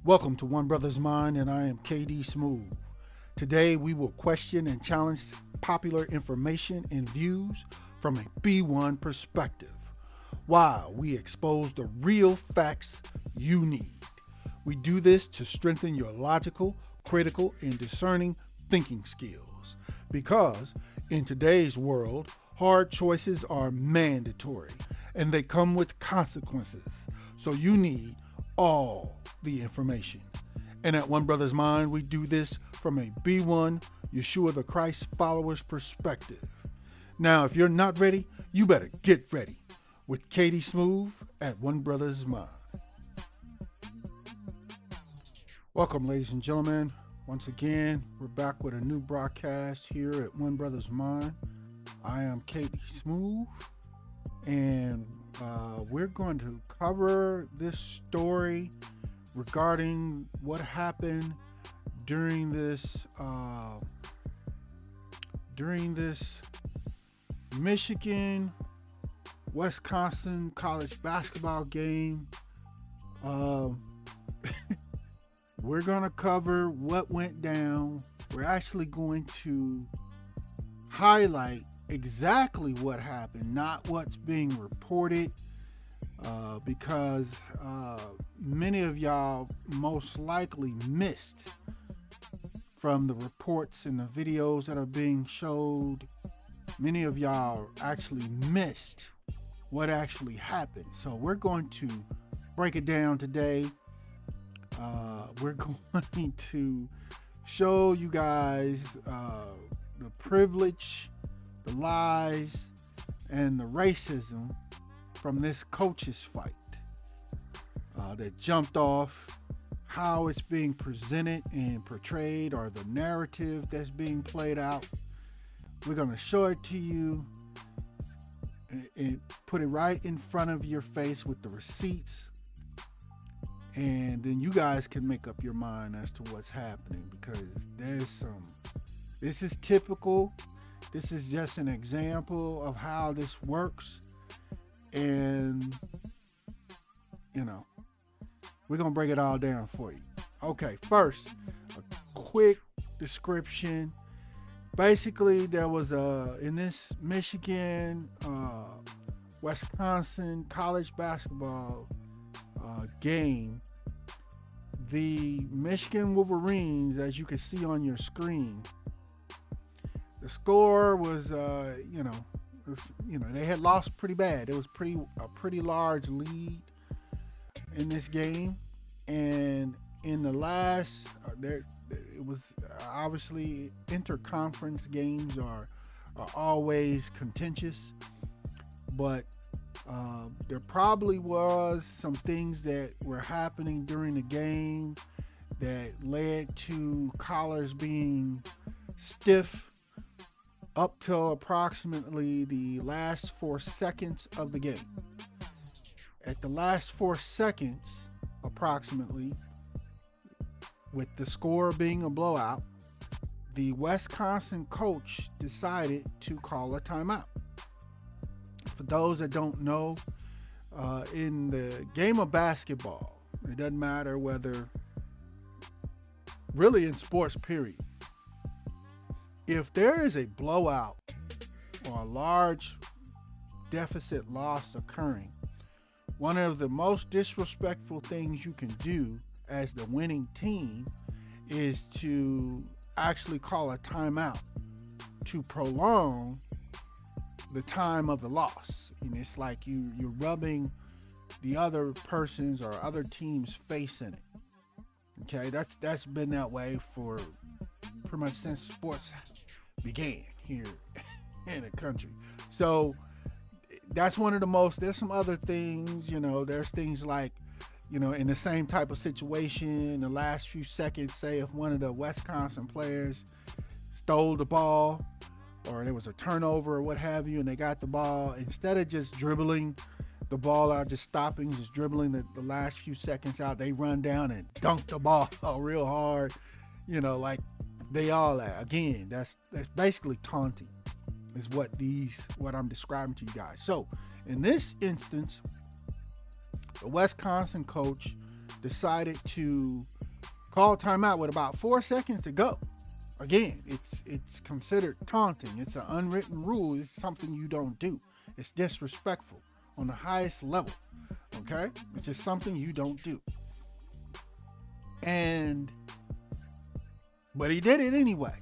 Welcome to One Brothas Mind, and I am KD Smooth. Today we will question and challenge popular information and views from a B1 perspective, while we expose the real facts you need. We do this to strengthen your logical, critical, and discerning thinking skills. Because in today's world, hard choices are mandatory and they come with consequences. So you need all the information. And at One Brothas Mind, we do this from a B1 Yeshua the Christ followers perspective. Now, if you're not ready, you better get ready with Katie Smooth at One Brothas Mind. Welcome, ladies and gentlemen. Once again, we're back with a new broadcast here at One Brothas Mind. I am Katie Smooth, and we're going to cover this story regarding what happened during this Michigan Wisconsin college basketball game. We're going to cover what went down. We're actually going to highlight exactly what happened, not what's being reported, because many of y'all most likely missed from the reports and the videos that are being showed. Many of y'all actually missed what actually happened. So we're going to break it down today. We're going to show you guys the privilege, the lies, and the racism from this coach's fight that jumped off, how it's being presented and portrayed, or the narrative that's being played out. We're going to show it to you and put it right in front of your face with the receipts. And then you guys can make up your mind as to what's happening, because this is typical. This is just an example of how this works. And, we're going to break it all down for you. Okay, first, a quick description. Basically, there was in this Michigan, Wisconsin college basketball game, the Michigan Wolverines, as you can see on your screen, the score was, they had lost pretty bad. It was a pretty large lead in this game, and in the last, it was obviously interconference games are always contentious, but there probably was some things that were happening during the game that led to collars being stiff up till approximately the last 4 seconds of the game. At the last 4 seconds, approximately, with the score being a blowout, the Wisconsin coach decided to call a timeout. For those that don't know, in the game of basketball, it doesn't matter whether, really in sports period, if there is a blowout or a large deficit loss occurring, one of the most disrespectful things you can do as the winning team is to actually call a timeout to prolong the time of the loss. And it's like you're rubbing the other person's or other team's face in it. Okay, that's been that way for pretty much since sports began here in the country. So that's one of the most. There's some other things, there's things like, in the same type of situation, in the last few seconds, say if one of the Wisconsin players stole the ball or there was a turnover or what have you, and they got the ball, instead of just dribbling the ball out, just stopping, just dribbling the last few seconds out, they run down and dunk the ball real hard, like they all are. Again, that's basically taunting is what I'm describing to you guys. So in this instance, the Wisconsin coach decided to call timeout with about 4 seconds to go. Again, it's considered taunting. It's an unwritten rule. It's something you don't do. It's disrespectful on the highest level. Okay? It's just something you don't do. But he did it anyway.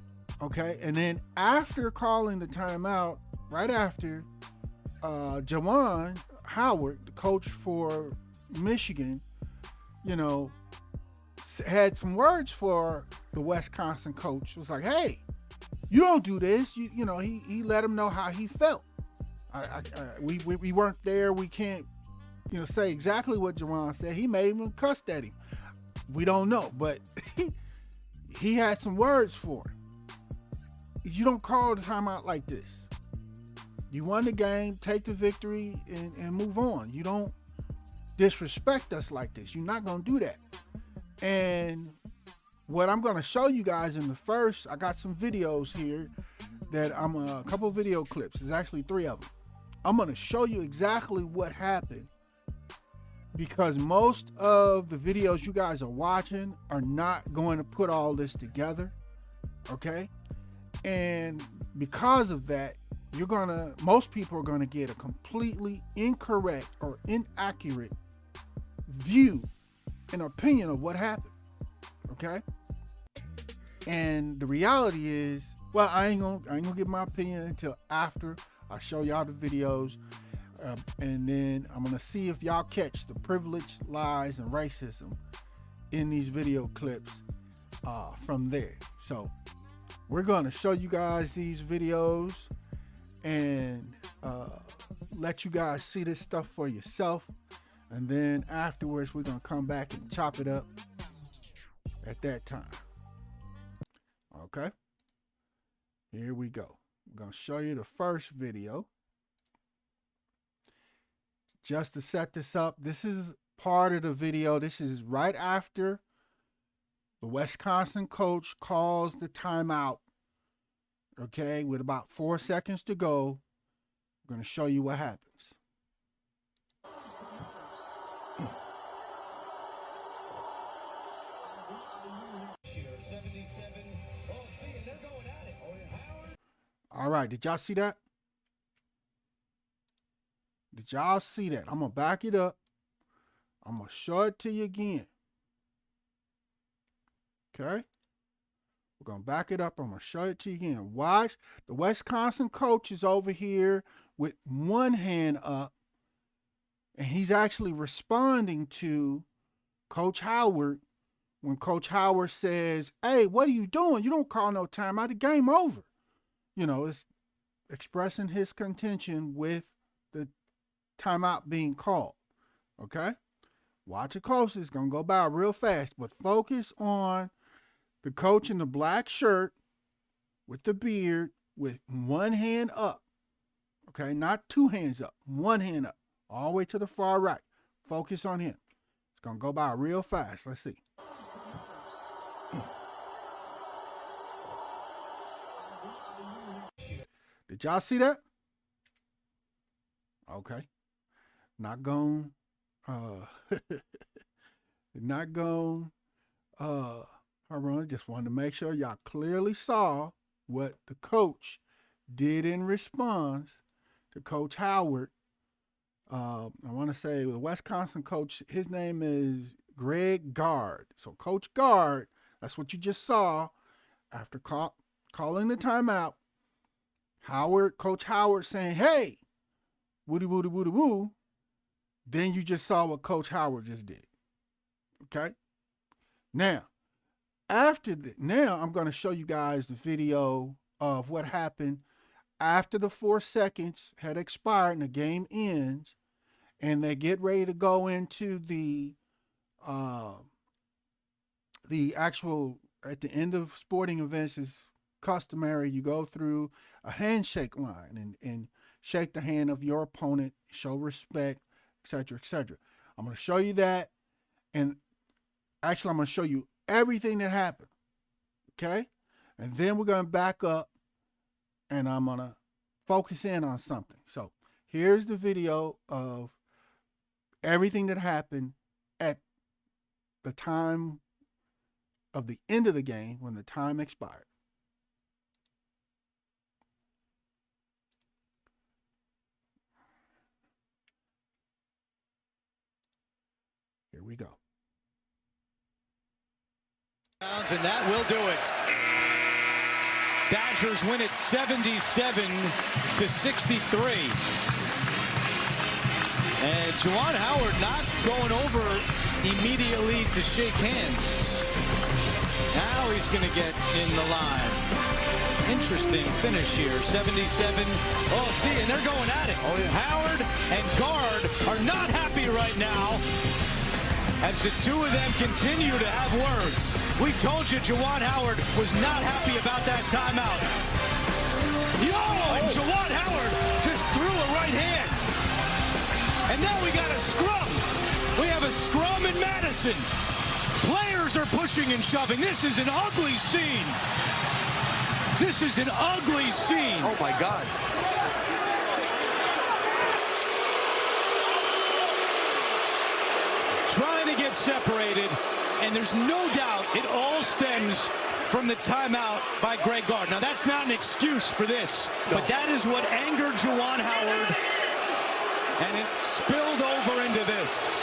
Okay? And then after calling the timeout, right after, Juwan Howard, the coach for Michigan, had some words for the Wisconsin coach. It was like, hey, you don't do this. He let him know how he felt. We weren't there. We can't, say exactly what Juwan said. He may even cussed at him. We don't know, but he had some words for him. You don't call the timeout like this. You won the game, take the victory, and move on. You don't disrespect us like this. You're not going to do that. And what I'm going to show you guys in the first, I got some videos here that a couple video clips. There's actually 3 of them. I'm going to show you exactly what happened, because most of the videos you guys are watching are not going to put all this together. Okay? And because of that, most people are going to get a completely incorrect or inaccurate view and opinion of what happened. Okay? And the reality is, well, I ain't gonna give my opinion until after I show y'all the videos, and then I'm gonna see if y'all catch the privilege, lies, and racism in these video clips from there. So we're gonna show you guys these videos and let you guys see this stuff for yourself, and then afterwards we're gonna come back and chop it up at that time. Okay, here we go. I'm gonna show you the first video. Just to set this up, this is part of the video. This is right after the Wisconsin coach calls the timeout. Okay, with about 4 seconds to go, I'm gonna show you what happens. All right, did y'all see that? Did y'all see that? I'm going to back it up. I'm going to show it to you again. Okay? We're going to back it up. I'm going to show it to you again. Watch. The Wisconsin coach is over here with one hand up, and he's actually responding to Coach Howard when Coach Howard says, hey, what are you doing? You don't call no timeout. The game over. It's expressing his contention with the timeout being called. Okay? Watch it closely. It's going to go by real fast, but focus on the coach in the black shirt with the beard with one hand up. Okay? Not 2 hands up. One hand up. All the way to the far right. Focus on him. It's going to go by real fast. Let's see. Did y'all see that? Okay. Not going, not going, hold on, just wanted to make sure y'all clearly saw what the coach did in response to Coach Howard. I want to say the Wisconsin coach, his name is Gard. So Coach Gard, that's what you just saw after calling the timeout. Coach Howard saying, hey, woody, woody, woody, woo. Then you just saw what Coach Howard just did. Okay? Now, now I'm going to show you guys the video of what happened after the 4 seconds had expired and the game ends, and they get ready to go into the actual, at the end of sporting events is customary, you go through a handshake line and shake the hand of your opponent, show respect, etc., etc. I'm going to show you that, and actually I'm going to show you everything that happened. Okay? And then we're going to back up, and I'm going to focus in on something. So here's the video of everything that happened at the time of the end of the game when the time expired. Here we go. And that will do it. Badgers win it 77-63. And Juwan Howard not going over immediately to shake hands. Now he's going to get in the line. Interesting finish here. 77. Oh, see, and they're going at it. Oh, yeah. Howard and Gard are not happy right now as the two of them continue to have words. We told you Juwan Howard was not happy about that timeout. And Juwan Howard just threw a right hand. And now we got a scrum. We have a scrum in Madison. Players are pushing and shoving. This is an ugly scene. This is an ugly scene. Oh, my God. Trying to get separated, and there's no doubt it all stems from the timeout by Greg Gard. Now, that's not an excuse for this, but that is what angered Juwan Howard, and it spilled over into this.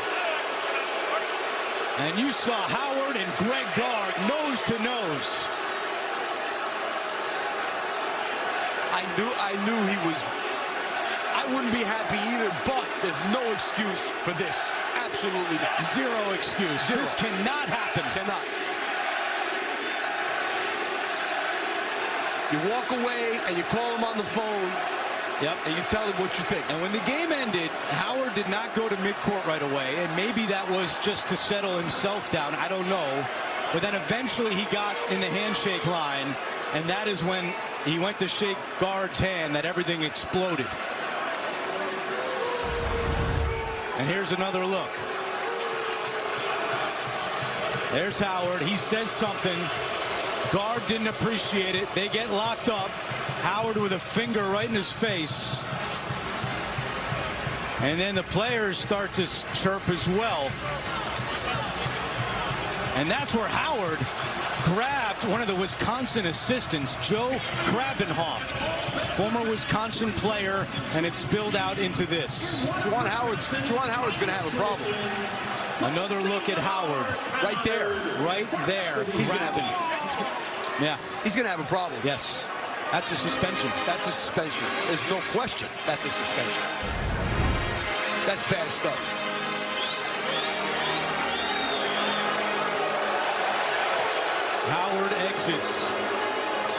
And you saw Howard and Greg Gard nose to nose. I knew he was. I wouldn't be happy either, but there's no excuse for this. Absolutely not. Zero excuse. Zero. This cannot happen. Cannot. You walk away and you call him on the phone. Yep. And you tell him what you think. And when the game ended, Howard did not go to midcourt right away. And maybe that was just to settle himself down. I don't know. But then eventually he got in the handshake line. And that is when he went to shake Gard's hand that everything exploded. And here's another look. There's Howard. He says something. Gard didn't appreciate it. They get locked up. Howard with a finger right in his face. And then the players start to chirp as well. And that's where Howard grabbed one of the Wisconsin assistants, Joe Krabenhoft, former Wisconsin player, and it spilled out into this. Juwan Howard's going to have a problem. Another look at Howard. Right there. Right there. He's grabbing. He's going to have a problem. Yes. That's a suspension. That's a suspension. There's no question that's a suspension. That's bad stuff. Howard exits.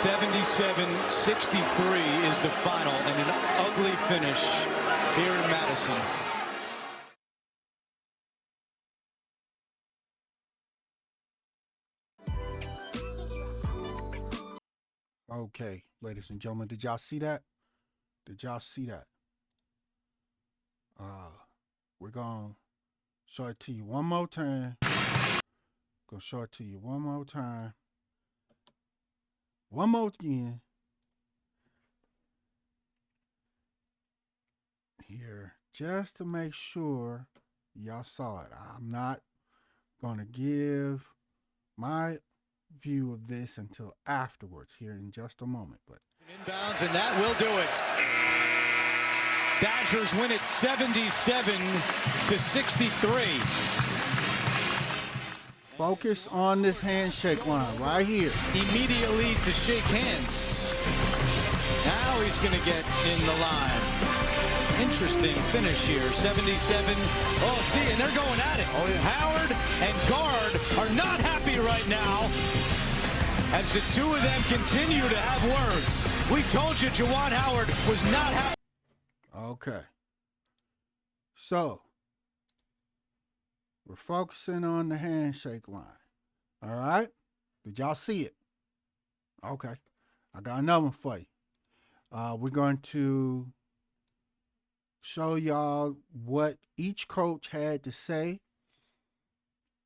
77-63 is the final, and an ugly finish here in Madison. Okay, ladies and gentlemen, did y'all see that? Did y'all see that? We're going to show it to you one more time. Gonna show it to you one more time. One more again. Here, just to make sure y'all saw it. I'm not gonna give my view of this until afterwards here in just a moment. But inbounds, and that will do it. Badgers win it 77-63. Focus on this handshake line right here. Immediately to shake hands. Now he's going to get in the line. Interesting finish here. 77. Oh, see, and they're going at it. Oh, yeah. Howard and Gard are not happy right now as the two of them continue to have words. We told you Juwan Howard was not happy. Okay. So, we're focusing on the handshake line. All right? Did y'all see it? Okay. I got another one for you. We're going to show y'all what each coach had to say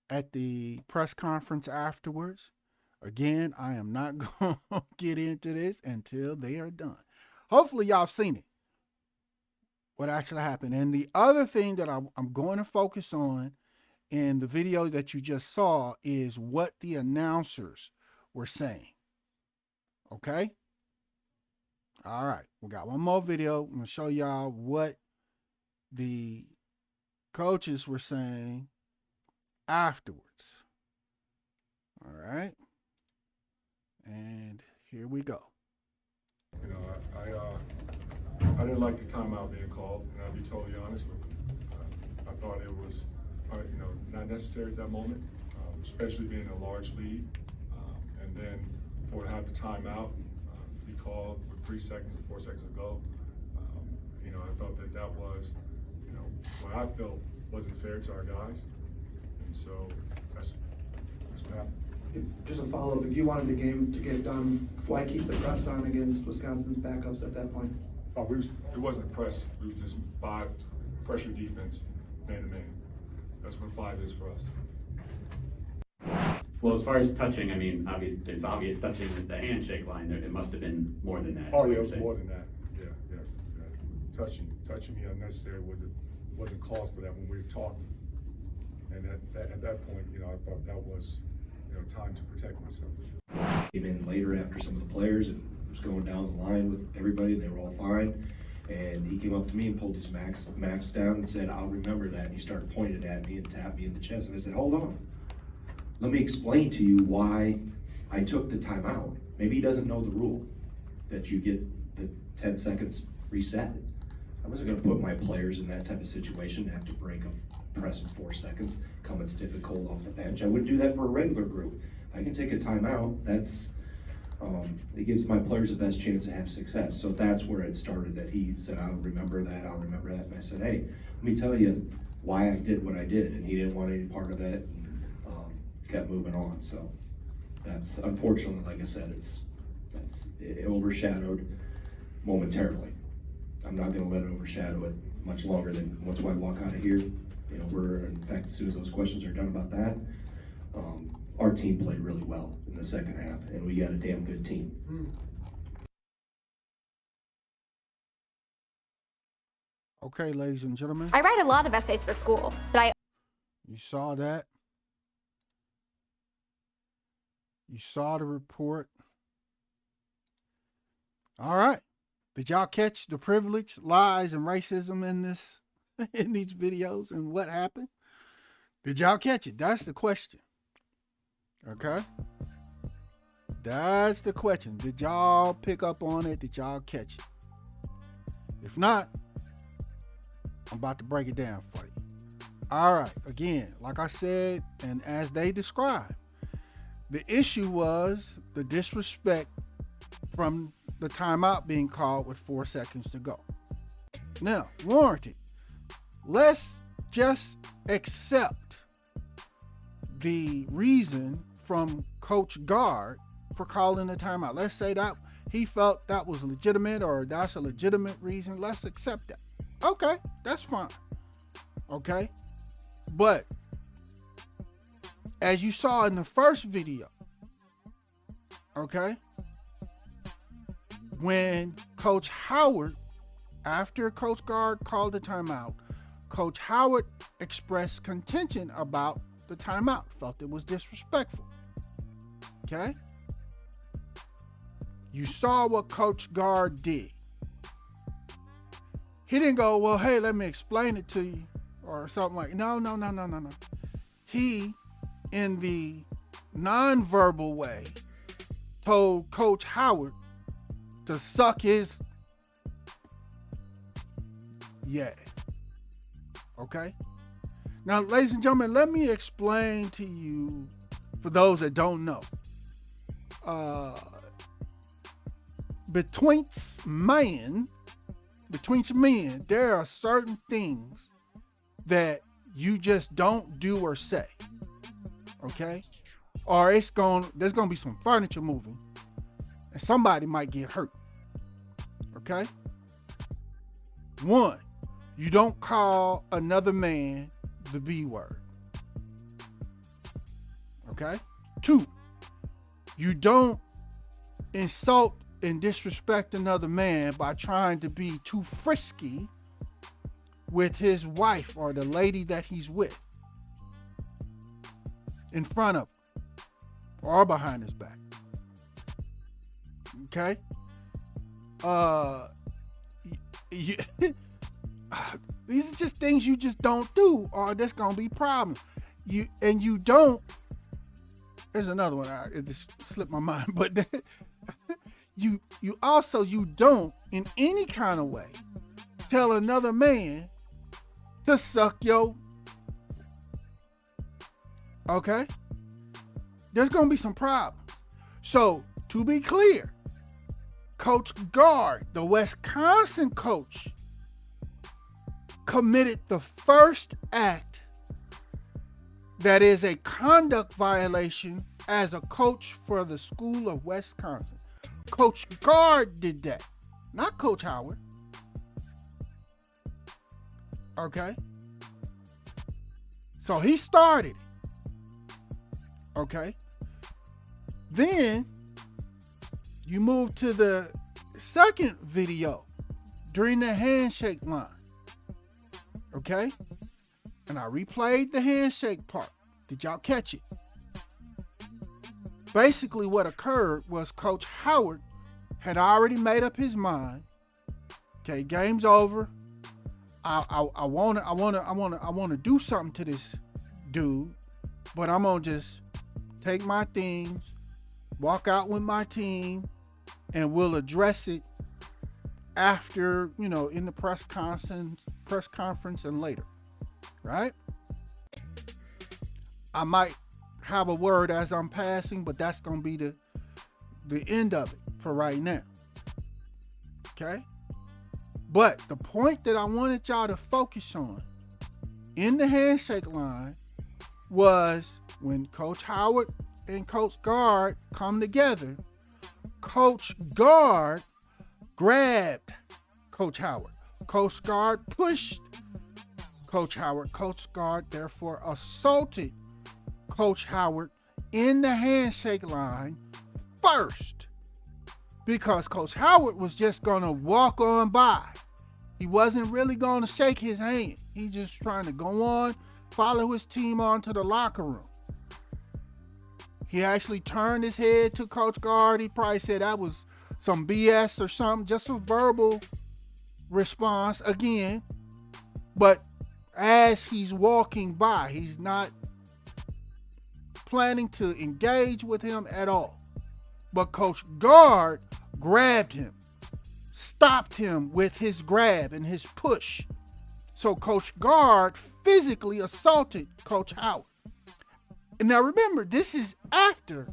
at the press conference afterwards. Again, I am not going to get into this until they are done. Hopefully, y'all have seen it. What actually happened. And the other thing that I'm going to focus on in the video that you just saw is what the announcers were saying. Okay? All right. We got one more video. I'm going to show y'all what the coaches were saying afterwards. All right. And here we go. You know, I didn't like the timeout being called, and I'll be totally honest with you. I thought it was, you know, not necessary at that moment, especially being a large lead. And then for to have the timeout be called with 3 seconds or 4 seconds to go, you know, I thought that was, you know, what I felt wasn't fair to our guys. And so that's what happened. Just a follow-up, if you wanted the game to get done, why keep the press on against Wisconsin's backups at that point? Oh, it wasn't a press. We was just 5 pressure defense, man-to-man. That's what 5 is for us. Well, as far as touching, I mean, it's obvious touching the handshake line. It must have been more than that. Oh, yeah, it was more than that. Yeah. Touching me unnecessary wasn't cause for that when we were talking. And at that point, you know, I thought that was, you know, time to protect myself. Came in later after some of the players and was going down the line with everybody, and they were all fine. And he came up to me and pulled his max down and said, "I'll remember that." And he started pointing at me and tapped me in the chest. And I said, "Hold on. Let me explain to you why I took the timeout." Maybe he doesn't know the rule that you get the 10 seconds reset. I wasn't going to put my players in that type of situation to have to break a press in 4 seconds, coming stiff and cold off the bench. I wouldn't do that for a regular group. I can take a timeout. That's it gives my players the best chance to have success. So that's where it started, that he said, "I'll remember that, I'll remember that." And I said, "Hey, let me tell you why I did what I did." And he didn't want any part of that, and kept moving on. So that's, unfortunately, like I said, it overshadowed momentarily. I'm not going to let it overshadow it much longer than once I walk out of here. You know, in fact, as soon as those questions are done about that, our team played really well in the second half, and we got a damn good team. Okay, ladies and gentlemen. I write a lot of essays for school, but You saw that. You saw the report. All right. Did y'all catch the privilege, lies, and racism in these videos and what happened? Did y'all catch it? That's the question. Okay? That's the question. Did y'all pick up on it? Did y'all catch it? If not, I'm about to break it down for you. All right. Again, like I said, and as they described, the issue was the disrespect from the timeout being called with 4 seconds to go. Now, warranted. Let's just accept the reason from Coach Gard for calling the timeout. Let's say that he felt that was legitimate, or that's a legitimate reason. Let's accept that. Okay, that's fine. Okay? But as you saw in the first video, okay, when Coach Howard, after Coach Gard called the timeout, Coach Howard expressed contention about the timeout, felt it was disrespectful. Okay? You saw what Coach Gard did. He didn't go, "Well, hey, let me explain it to you," or something like, no. He, in the nonverbal way, told Coach Howard to suck his Okay? Now, ladies and gentlemen, let me explain to you, for those that don't know. Between men, there are certain things that you just don't do or say. Okay? Or there's gonna be some furniture moving, and somebody might get hurt. Okay? 1, you don't call another man the B word. Okay? 2, you don't insult and disrespect another man by trying to be too frisky with his wife or the lady that he's with. in front of him or behind his back. Okay? These are just things you just don't do, or there's gonna be problems. You don't. There's another one. It just slipped my mind, but you don't in any kind of way tell another man to suck your. Okay? There's gonna be some problems. So to be clear, Coach Gard, the Wisconsin coach, committed the first act that is a conduct violation as a coach for the school of Wisconsin. Coach Gard did that, not Coach Howard. Okay? So he started it. Okay? Then you move to the second video during the handshake line. Okay? And I replayed the handshake part. Did y'all catch it? Basically what occurred was Coach Howard had already made up his mind. Okay, game's over. I wanna do something to this dude, but I'm gonna just take my things, walk out with my team, and we'll address it after, in the press conference and later. Right? I might have a word as I'm passing, but that's going to be the end of it for right now. Okay? But the point that I wanted y'all to focus on in the handshake line was when Coach Howard and Coach Gard come together, Coach Gard grabbed Coach Howard. Coach Gard pushed Coach Howard. Coach Gard therefore assaulted Coach Howard in the handshake line first, because Coach Howard was just going to walk on by. He wasn't really going to shake his hand. He just trying to go on, follow his team on to the locker room. He actually turned his head to Coach Gard. He probably said that was some BS or something, just a verbal response again. But as he's walking by, he's not planning to engage with him at all. But Coach Gard grabbed him, stopped him with his grab and his push. So Coach Gard physically assaulted Coach Howard. And now remember, this is after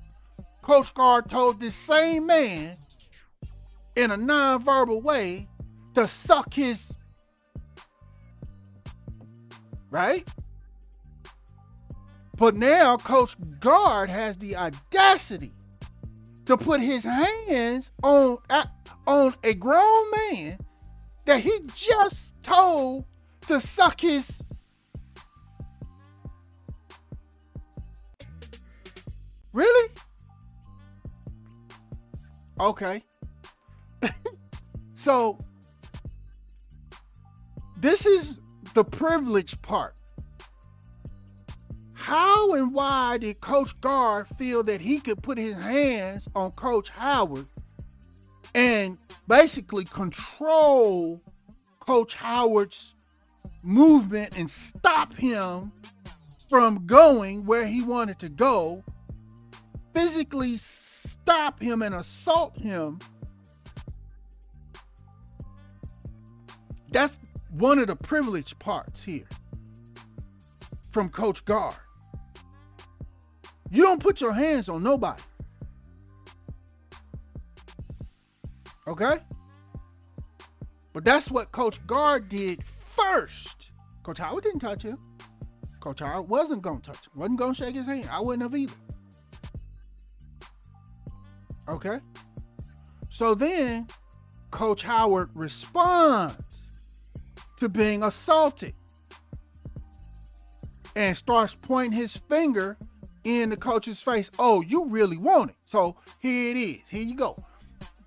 Coach Gard told this same man in a nonverbal way to suck his, right? But now Coach Gard has the audacity to put his hands on a grown man that he just told to suck his. Really? Okay. So this is the privilege part. How and why did Coach Gard feel that he could put his hands on Coach Howard and basically control Coach Howard's movement and stop him from going where he wanted to go, physically stop him and assault him? That's one of the privilege parts here from Coach Gard. You don't put your hands on nobody. Okay? But that's what Coach Gard did first. Coach Howard didn't touch him. Coach Howard wasn't going to touch him. Wasn't going to shake his hand. I wouldn't have either. Okay? So then Coach Howard responds to being assaulted and starts pointing his finger in the coach's face. Oh, you really want it. So here it is. Here you go.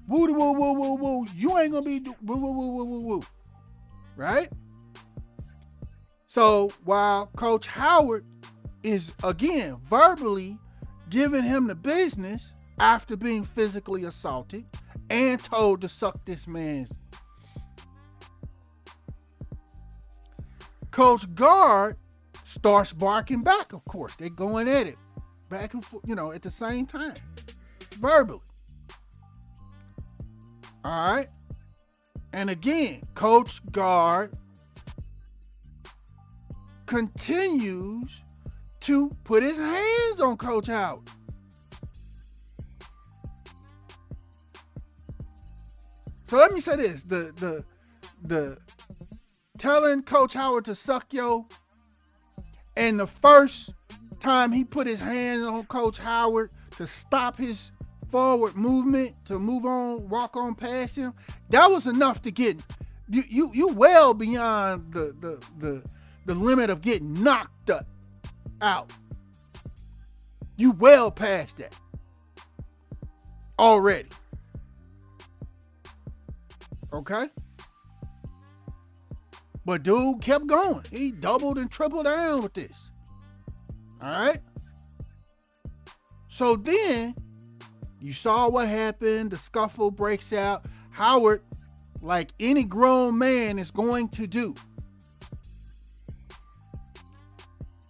Woo, woo, woo, woo, woo. You ain't gonna be woo, woo, woo, woo, woo, woo. Right? So while Coach Howard is, again, verbally giving him the business after being physically assaulted and told to suck this man's. Coach Gard starts barking back, of course. They're going at it back and forth, at the same time, verbally. All right. And again, Coach Gard continues to put his hands on Coach Howard. So let me say this: the telling Coach Howard to suck yo, and the first time he put his hands on Coach Howard to stop his forward movement, to move on, walk on past him, that was enough to get you well beyond the limit of getting knocked out. You well past that already. Okay? But dude kept going. He doubled and tripled down with this. All right? So then you saw what happened. The scuffle breaks out. Howard, like any grown man is going to do,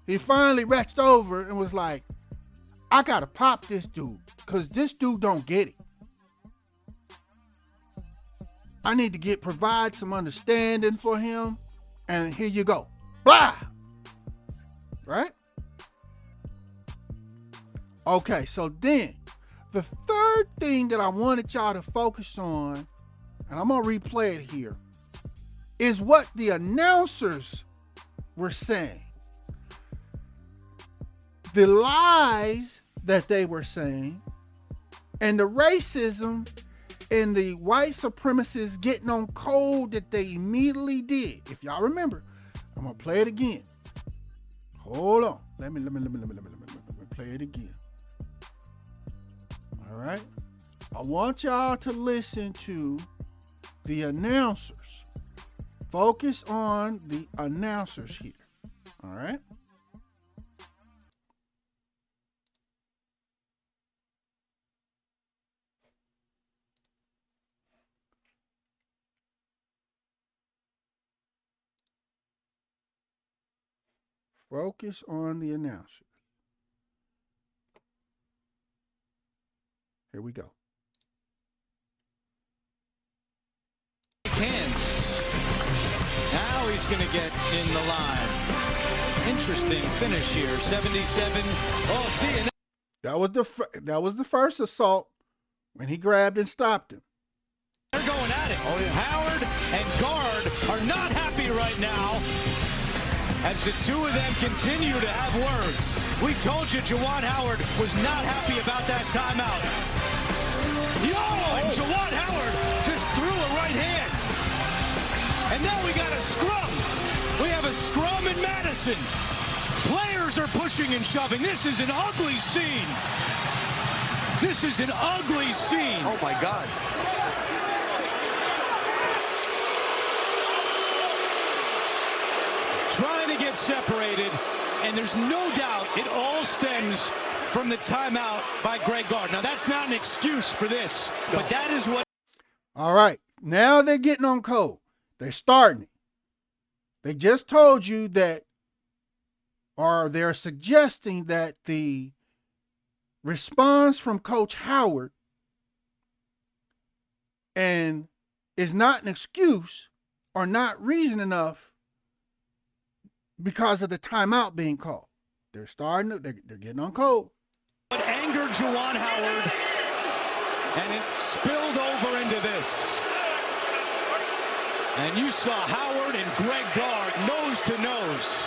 he finally reached over and was like, I gotta pop this dude because this dude don't get it. I need to provide some understanding for him. And here you go. Blah! Right? Okay, so then the third thing that I wanted y'all to focus on, and I'm going to replay it here, is what the announcers were saying. The lies that they were saying, and the racism and the white supremacists getting on code that they immediately did. If y'all remember, I'm going to play it again. Hold on. Let me play it again. All right. I want y'all to listen to the announcers. Focus on the announcers here. All right. Focus on the announcer. Here we go. Hands. Now he's going to get in the line. Interesting finish here. 77. Oh, see. That was the first assault when he grabbed and stopped him. They're going at it. Oh, yeah. Howard and Gard are not happy right now, as the two of them continue to have words. We told you Juwan Howard was not happy about that timeout. And Juwan Howard just threw a right hand. And now we got a scrum. We have a scrum in Madison. Players are pushing and shoving. This is an ugly scene. This is an ugly scene. Oh, my God. Trying to get separated, and there's no doubt it all stems from the timeout by Greg Gard. Now, that's not an excuse for this, but that is what... All right, now they're getting on code. They're starting it. They just told you that, or they're suggesting that the response from Coach Howard and is not an excuse or not reason enough because of the timeout being called. They're starting to, they're getting on code. What angered Juwan Howard, and it spilled over into this. And you saw Howard and Greg Gard nose to nose.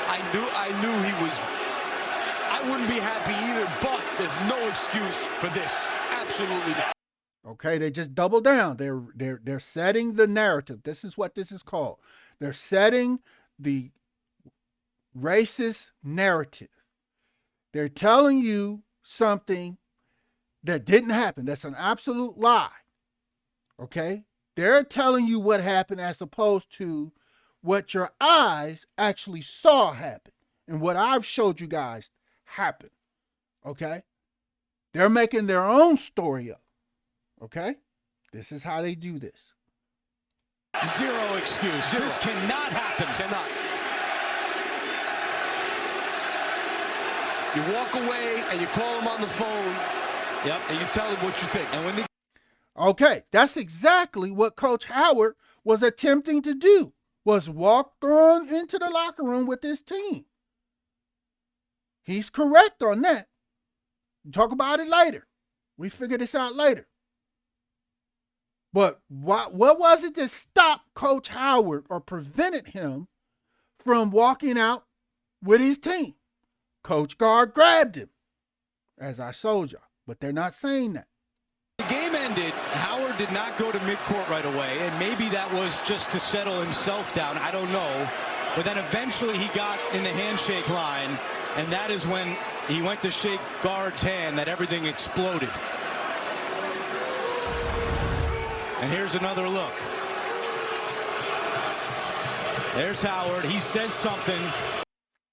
I knew he was, I wouldn't be happy either, but there's no excuse for this. Absolutely not. Okay, they just double down. They're setting the narrative. This is what this is called. They're setting the racist narrative. They're telling you something that didn't happen. That's an absolute lie. Okay? They're telling you what happened as opposed to what your eyes actually saw happen and what I've showed you guys happen. Okay? They're making their own story up. Okay? This is how they do this. Zero excuse. Zero. This cannot happen. Cannot. You walk away and you call him on the phone. Yep. And you tell him what you think. And when they Okay, that's exactly what Coach Howard was attempting to do, was walk on into the locker room with his team. He's correct on that. We'll talk about it later. We figure this out later. But what was it that stopped Coach Howard or prevented him from walking out with his team? Coach Gard grabbed him, as I showed y'all, but they're not saying that. the game ended, Howard did not go to midcourt right away, and maybe that was just to settle himself down. I don't know. But then eventually he got in the handshake line, and that is when he went to shake Gard's hand that everything exploded. And here's another look. There's Howard. He says something.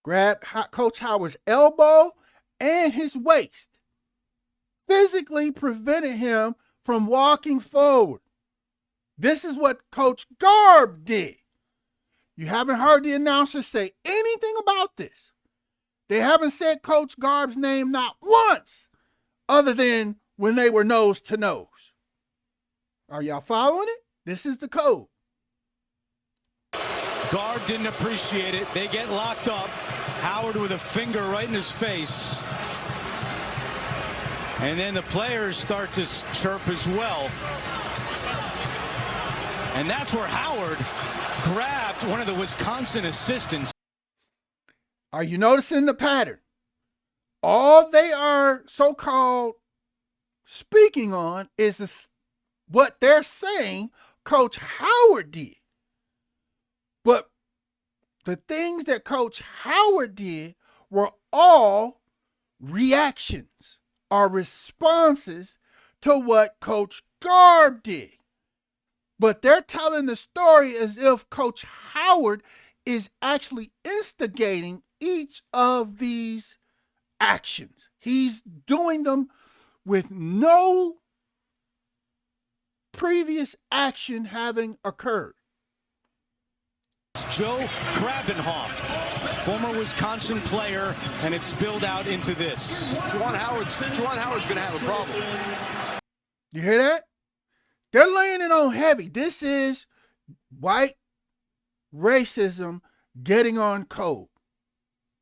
Grabbed Coach Howard's elbow and his waist. Physically prevented him from walking forward. This is what Coach Gard did. You haven't heard the announcer say anything about this. They haven't said Coach Gard's name not once, other than when they were nose to nose. Are y'all following it? This is the code. Gard didn't appreciate it. They get locked up. Howard with a finger right in his face. And then the players start to chirp as well. And that's where Howard grabbed one of the Wisconsin assistants. Are you noticing the pattern? All they are so-called speaking on is what they're saying Coach Howard did. But the things that Coach Howard did were all reactions or responses to what Coach Gard did. But they're telling the story as if Coach Howard is actually instigating each of these actions. He's doing them with no previous action having occurred. Joe Krabenhoft, former Wisconsin player, and it spilled out into this. Juwan Howard's going to have a problem. You hear that? They're laying it on heavy. This is white racism getting on code.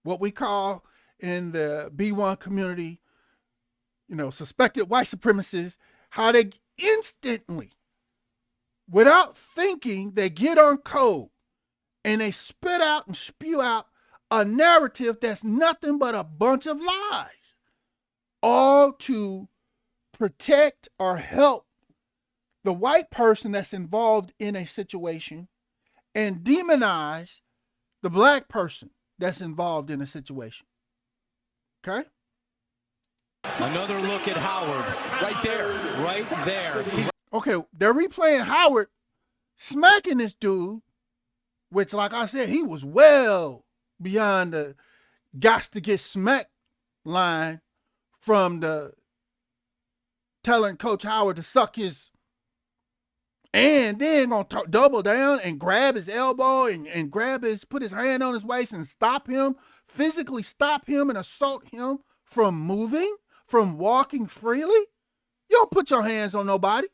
What we call in the B1 community, suspected white supremacists, how they instantly, without thinking, they get on code and they spit out and spew out a narrative that's nothing but a bunch of lies, all to protect or help the white person that's involved in a situation and demonize the black person that's involved in a situation. Okay? Another look at Howard. Right there. Right there. Okay, they're replaying Howard smacking this dude, which, like I said, he was well beyond the gots to get smacked line from the telling Coach Howard to suck his, and then gonna double down and grab his elbow and put his hand on his waist and physically stop him and assault him from moving, from walking freely. You don't put your hands on nobody.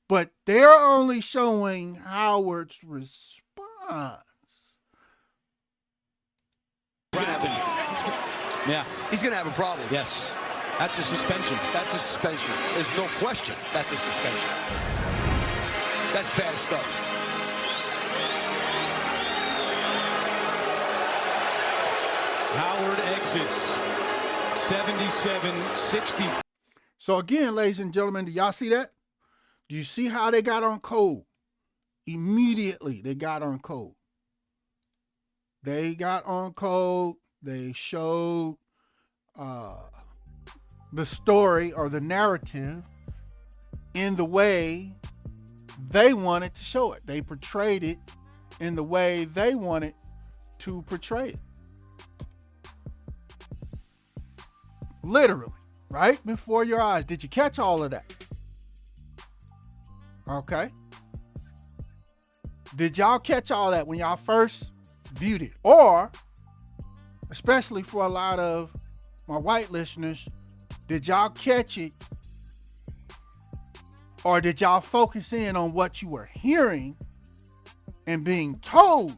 But they're only showing Howard's response. Yeah. He's going to have a problem. Yes. That's a suspension. That's a suspension. There's no question that's a suspension. That's bad stuff. Howard exits 77-60. So again, ladies and gentlemen, do y'all see that? Do you see how they got on code? Immediately, they got on code. They got on code. They showed the story or the narrative in the way they wanted to show it. They portrayed it in the way they wanted to portray it. Literally, right before your eyes. Did you catch all of that? Okay. Did y'all catch all that when y'all first viewed it? Or, especially for a lot of my white listeners, did y'all catch it? Or did y'all focus in on what you were hearing and being told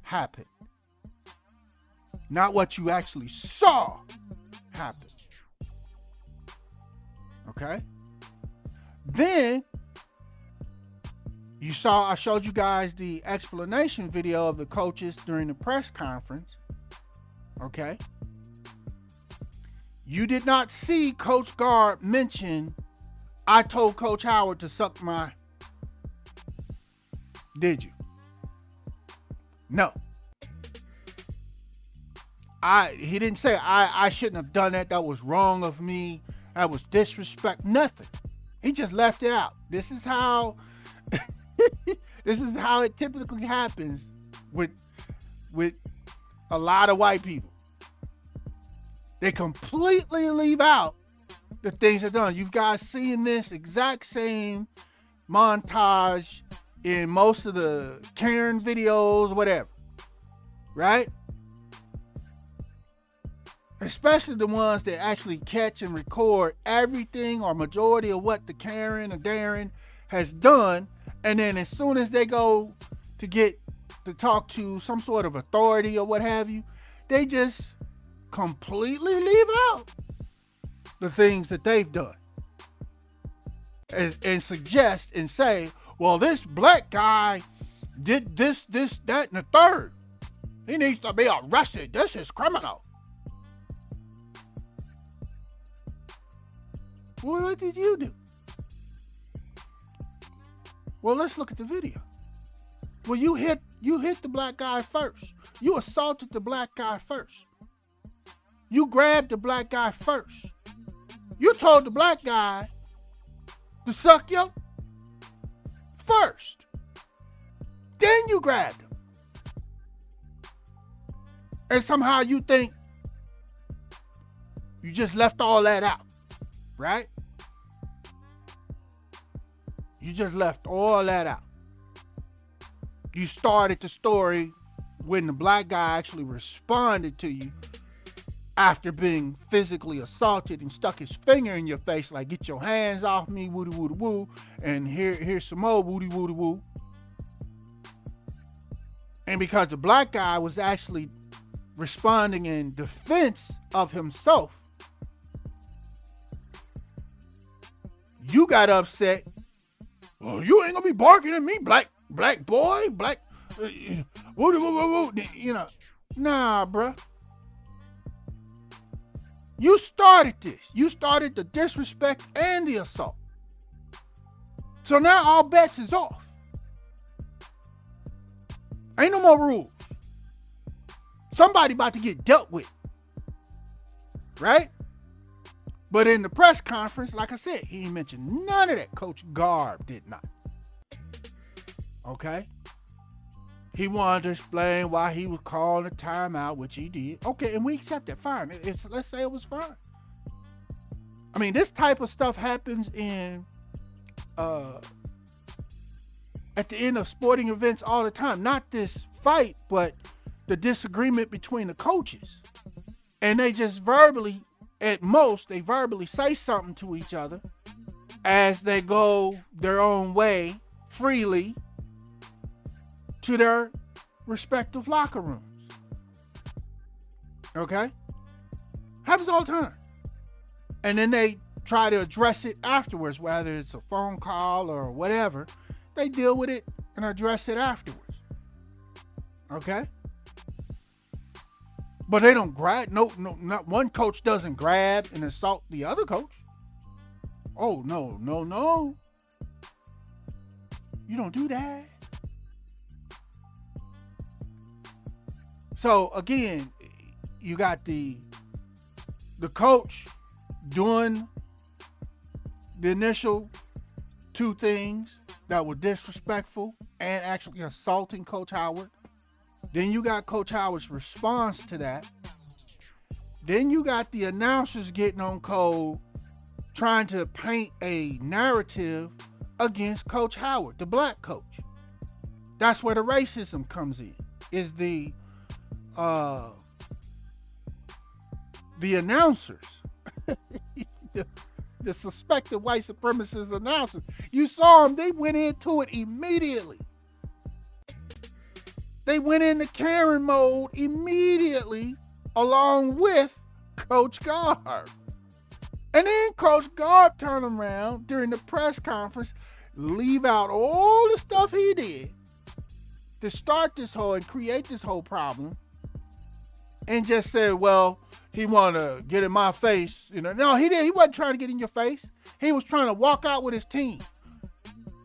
happened? Not what you actually saw happen. Okay? Then you saw, I showed you guys the explanation video of the coaches during the press conference. Okay? You did not see Coach Gard mention, I told Coach Howard to suck my. Did you? No. He didn't say I shouldn't have done that. That was wrong of me. That was disrespect. Nothing. He just left it out. This is how this is how it typically happens with a lot of white people. They completely leave out the things they're done. You guys seen this exact same montage in most of the Karen videos, whatever. Right? Especially the ones that actually catch and record everything or majority of what the Karen or Darren has done. And then as soon as they go to get to talk to some sort of authority or what have you, they just completely leave out the things that they've done. And suggest and say, well, this black guy did this, that, and the third. He needs to be arrested. This is criminal. Well, what did you do? Well, let's look at the video. Well, you hit the black guy first. You assaulted the black guy first. You grabbed the black guy first. You told the black guy to suck you first. Then you grabbed him. And somehow you think you just left all that out. Right? You just left all that out. You started the story when the black guy actually responded to you after being physically assaulted and stuck his finger in your face like, get your hands off me, woody woody woo, and here's some more woody woody woo. And because the black guy was actually responding in defense of himself, you got upset. Well, you ain't gonna be barking at me, black boy, you know. Nah, bruh. You started this. You started the disrespect and the assault. So now all bets is off. Ain't no more rules. Somebody about to get dealt with. Right? But in the press conference, like I said, he mentioned none of that. Coach Gard did not. Okay? He wanted to explain why he was calling a timeout, which he did. Okay, and we accept that. Fine. Let's say it was fine. I mean, this type of stuff happens in at the end of sporting events all the time. Not this fight, but the disagreement between the coaches. And they just verbally, at most, they verbally say something to each other as they go their own way freely to their respective locker rooms. Okay? Happens all the time. And then they try to address it afterwards, whether it's a phone call or whatever. They deal with it and address it afterwards. Okay? But they don't grab, no, not one coach doesn't grab and assault the other coach. Oh, no. You don't do that. So again, you got the coach doing the initial two things that were disrespectful and actually assaulting Coach Howard. Then you got Coach Howard's response to that. Then you got the announcers getting on code, trying to paint a narrative against Coach Howard, the black coach. That's where the racism comes in, is the announcers. the suspected white supremacist announcers. You saw them, they went into it immediately. They went into Karen mode immediately, along with Coach Gard. And then Coach Gard turned around during the press conference, leave out all the stuff he did to start this whole and create this whole problem, and just said, well, he wanted to get in my face. No, he didn't. He wasn't trying to get in your face. He was trying to walk out with his team.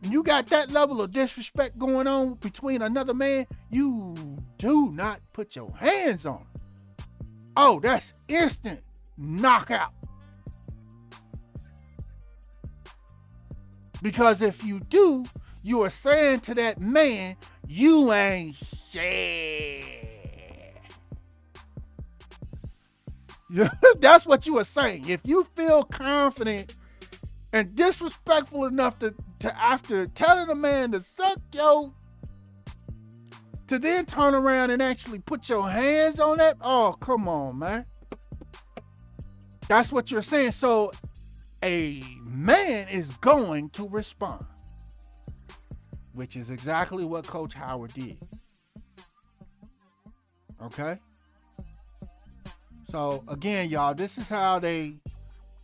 When you got that level of disrespect going on between another man, you do not put your hands on him. Oh, that's instant knockout. Because if you do, you are saying to that man, you ain't shit. That's what you are saying. If you feel confident and disrespectful enough to after telling a man to suck yo, to then turn around and actually put your hands on that, oh, come on, man. That's what you're saying. So a man is going to respond, which is exactly what Coach Howard did. Okay? So again, y'all, this is how they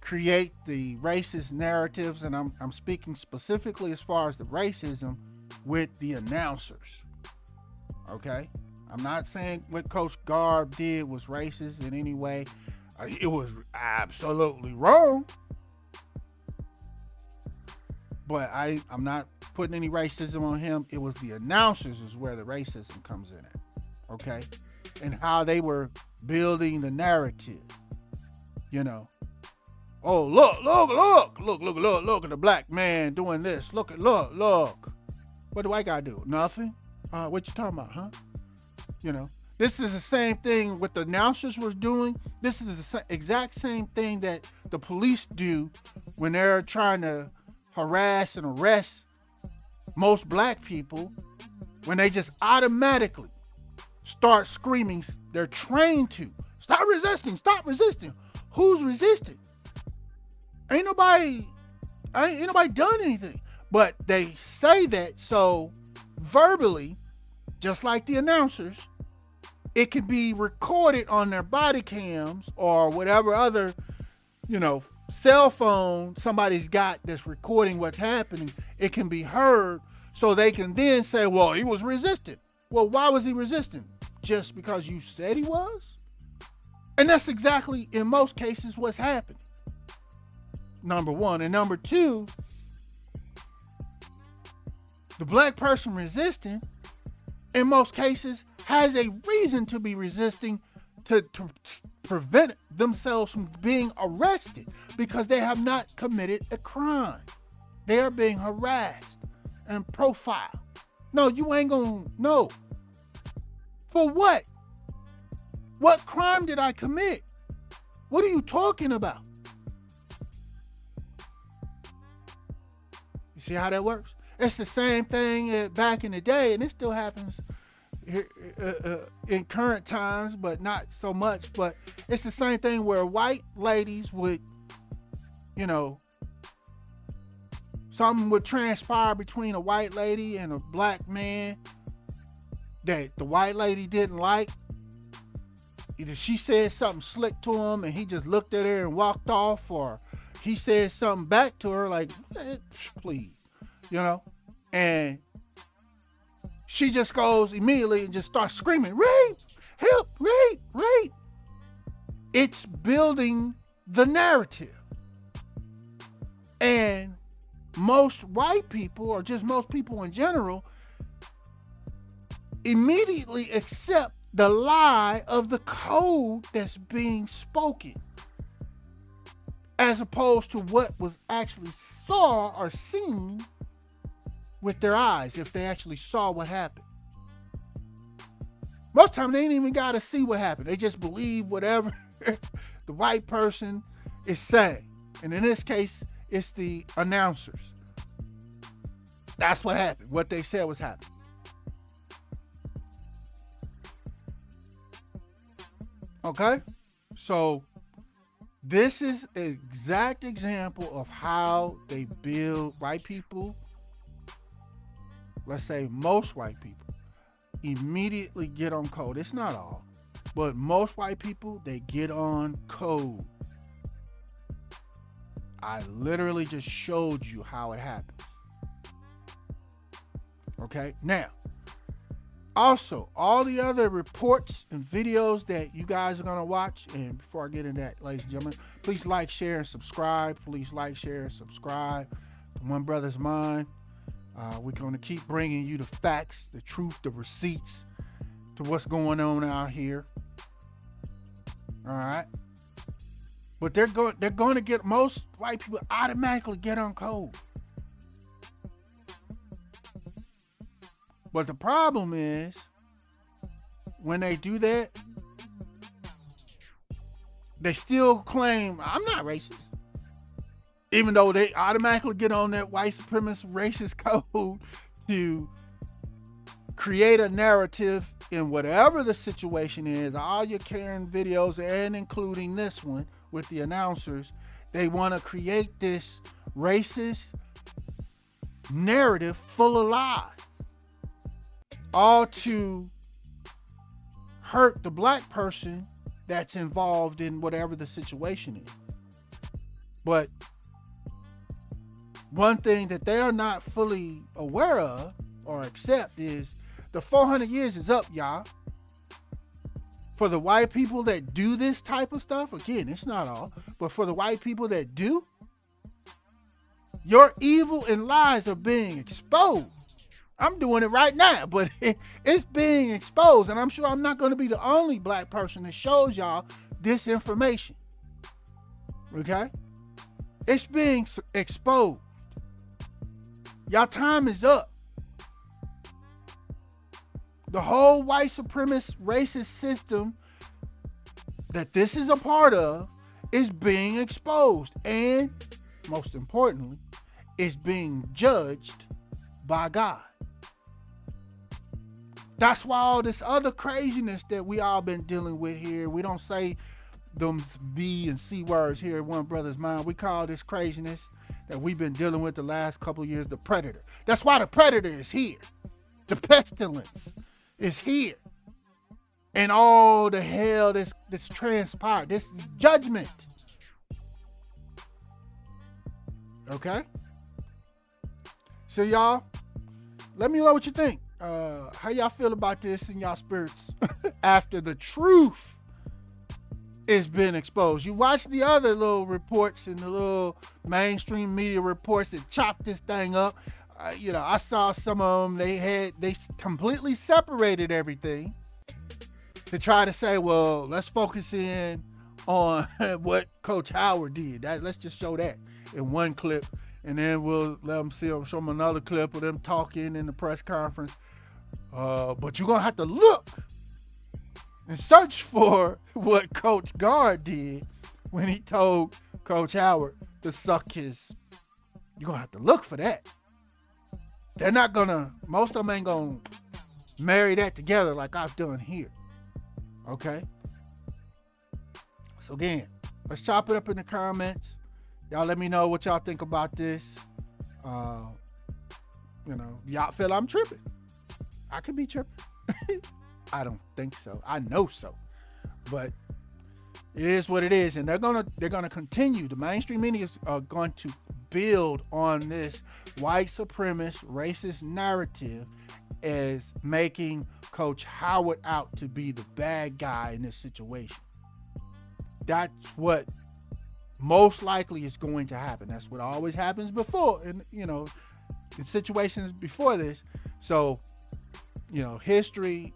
create the racist narratives, and I'm speaking specifically as far as the racism with the announcers. Okay? I'm not saying what Coach Gard did was racist in any way. It was absolutely wrong. But I'm not putting any racism on him. It was the announcers is where the racism comes in at. Okay? And how they were building the narrative. Oh, look at the black man doing this. Look. What do I gotta do? Nothing? What you talking about, huh? This is the same thing what the announcers were doing. This is the exact same thing that the police do when they're trying to harass and arrest most black people, when they just automatically start screaming. They're trained to stop resisting. Who's resisting? Ain't nobody done anything. But they say that so verbally, just like the announcers, it can be recorded on their body cams or whatever other, cell phone somebody's got that's recording what's happening. It can be heard, so they can then say, well, he was resisting. Well, why was he resisting? Just because you said he was? And that's exactly, in most cases, what's happening. Number one. And number two, the black person resisting, in most cases, has a reason to be resisting to prevent themselves from being arrested, because they have not committed a crime. They are being harassed and profiled. No, you ain't gonna know. For what? What crime did I commit? What are you talking about? You see how that works? It's the same thing back in the day, and it still happens in current times, but not so much. But it's the same thing where white ladies would, something would transpire between a white lady and a black man that the white lady didn't like. Either she said something slick to him and he just looked at her and walked off, or he said something back to her like, please, and she just goes immediately and just starts screaming, rape, help, rape. It's building the narrative. And most white people, or just most people in general, immediately accept the lie of the code that's being spoken, as opposed to what was actually saw or seen with their eyes if they actually saw what happened. Most time they ain't even got to see what happened. They just believe whatever the white person is saying. And in this case, it's the announcers. That's what happened. What they said was happening. Okay? So this is an exact example of how they build white people. Let's say most white people immediately get on code. It's not all, but most white people, they get on code. I literally just showed you how it happens. Okay, now, also, all the other reports and videos that you guys are going to watch, and before I get into that, ladies and gentlemen, please like, share, and subscribe. Please like, share, and subscribe to One Brothas Mind. We're going to keep bringing you the facts, the truth, the receipts to what's going on out here. All right. But they're going to get, most white people automatically get on code. But the problem is, when they do that, they still claim, I'm not racist. Even though they automatically get on that white supremacist racist code to create a narrative in whatever the situation is. All your Karen videos, and including this one with the announcers, they want to create this racist narrative full of lies. All to hurt the black person that's involved in whatever the situation is. But one thing that they are not fully aware of or accept is the 400 years is up, y'all. For the white people that do this type of stuff, again, it's not all, but for the white people that do, your evil and lies are being exposed. I'm doing it right now, but it's being exposed. And I'm sure I'm not going to be the only black person that shows y'all this information. Okay? It's being exposed. Y'all time is up. The whole white supremacist racist system that this is a part of is being exposed. And most importantly, is being judged by God. That's why all this other craziness that we all been dealing with here, we don't say them V and C words here at One Brothas Mind. We call this craziness that we've been dealing with the last couple of years the predator. That's why the predator is here. The pestilence is here. And all the hell that's transpired. This is judgment. Okay? So y'all, let me know what you think. How y'all feel about this in y'all spirits after the truth is being exposed? You watch the other little reports and the little mainstream media reports that chop this thing up. I saw some of them. They completely separated everything to try to say, well, let's focus in on what Coach Howard did. Let's just show that in one clip, and then we'll let them show them another clip of them talking in the press conference. But you're going to have to look and search for what Coach Gard did when he told Coach Howard to suck his. You're going to have to look for that. They're not going to, most of them ain't going to marry that together like I've done here. Okay? So again, let's chop it up in the comments. Y'all let me know what y'all think about this. Y'all feel I'm tripping. I could be tripping. I don't think so. I know so. But it is what it is. And they're gonna continue. The mainstream media are going to build on this white supremacist racist narrative as making Coach Howard out to be the bad guy in this situation. That's what most likely is going to happen. That's what always happens before, and in situations before this. So history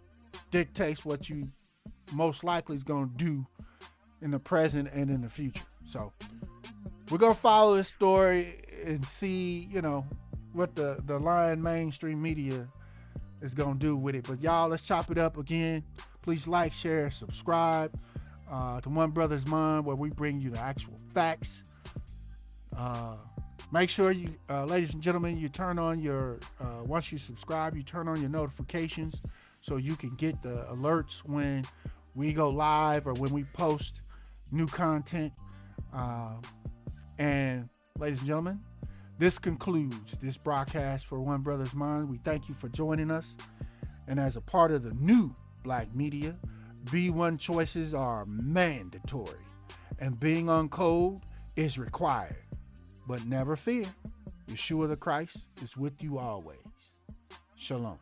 dictates what you most likely is going to do in the present and in the future. So we're going to follow this story and see, what the lying mainstream media is gonna do with it. But y'all, let's chop it up again. Please like, share, subscribe to One Brothas Mind, where we bring you the actual facts. Make sure you, ladies and gentlemen, you turn on your, once you subscribe, you turn on your notifications so you can get the alerts when we go live or when we post new content. And ladies and gentlemen, this concludes this broadcast for One Brothas Mind. We thank you for joining us. And as a part of the new Black media, B1 choices are mandatory and being on code is required. But never fear, Yeshua the Christ is with you always. Shalom.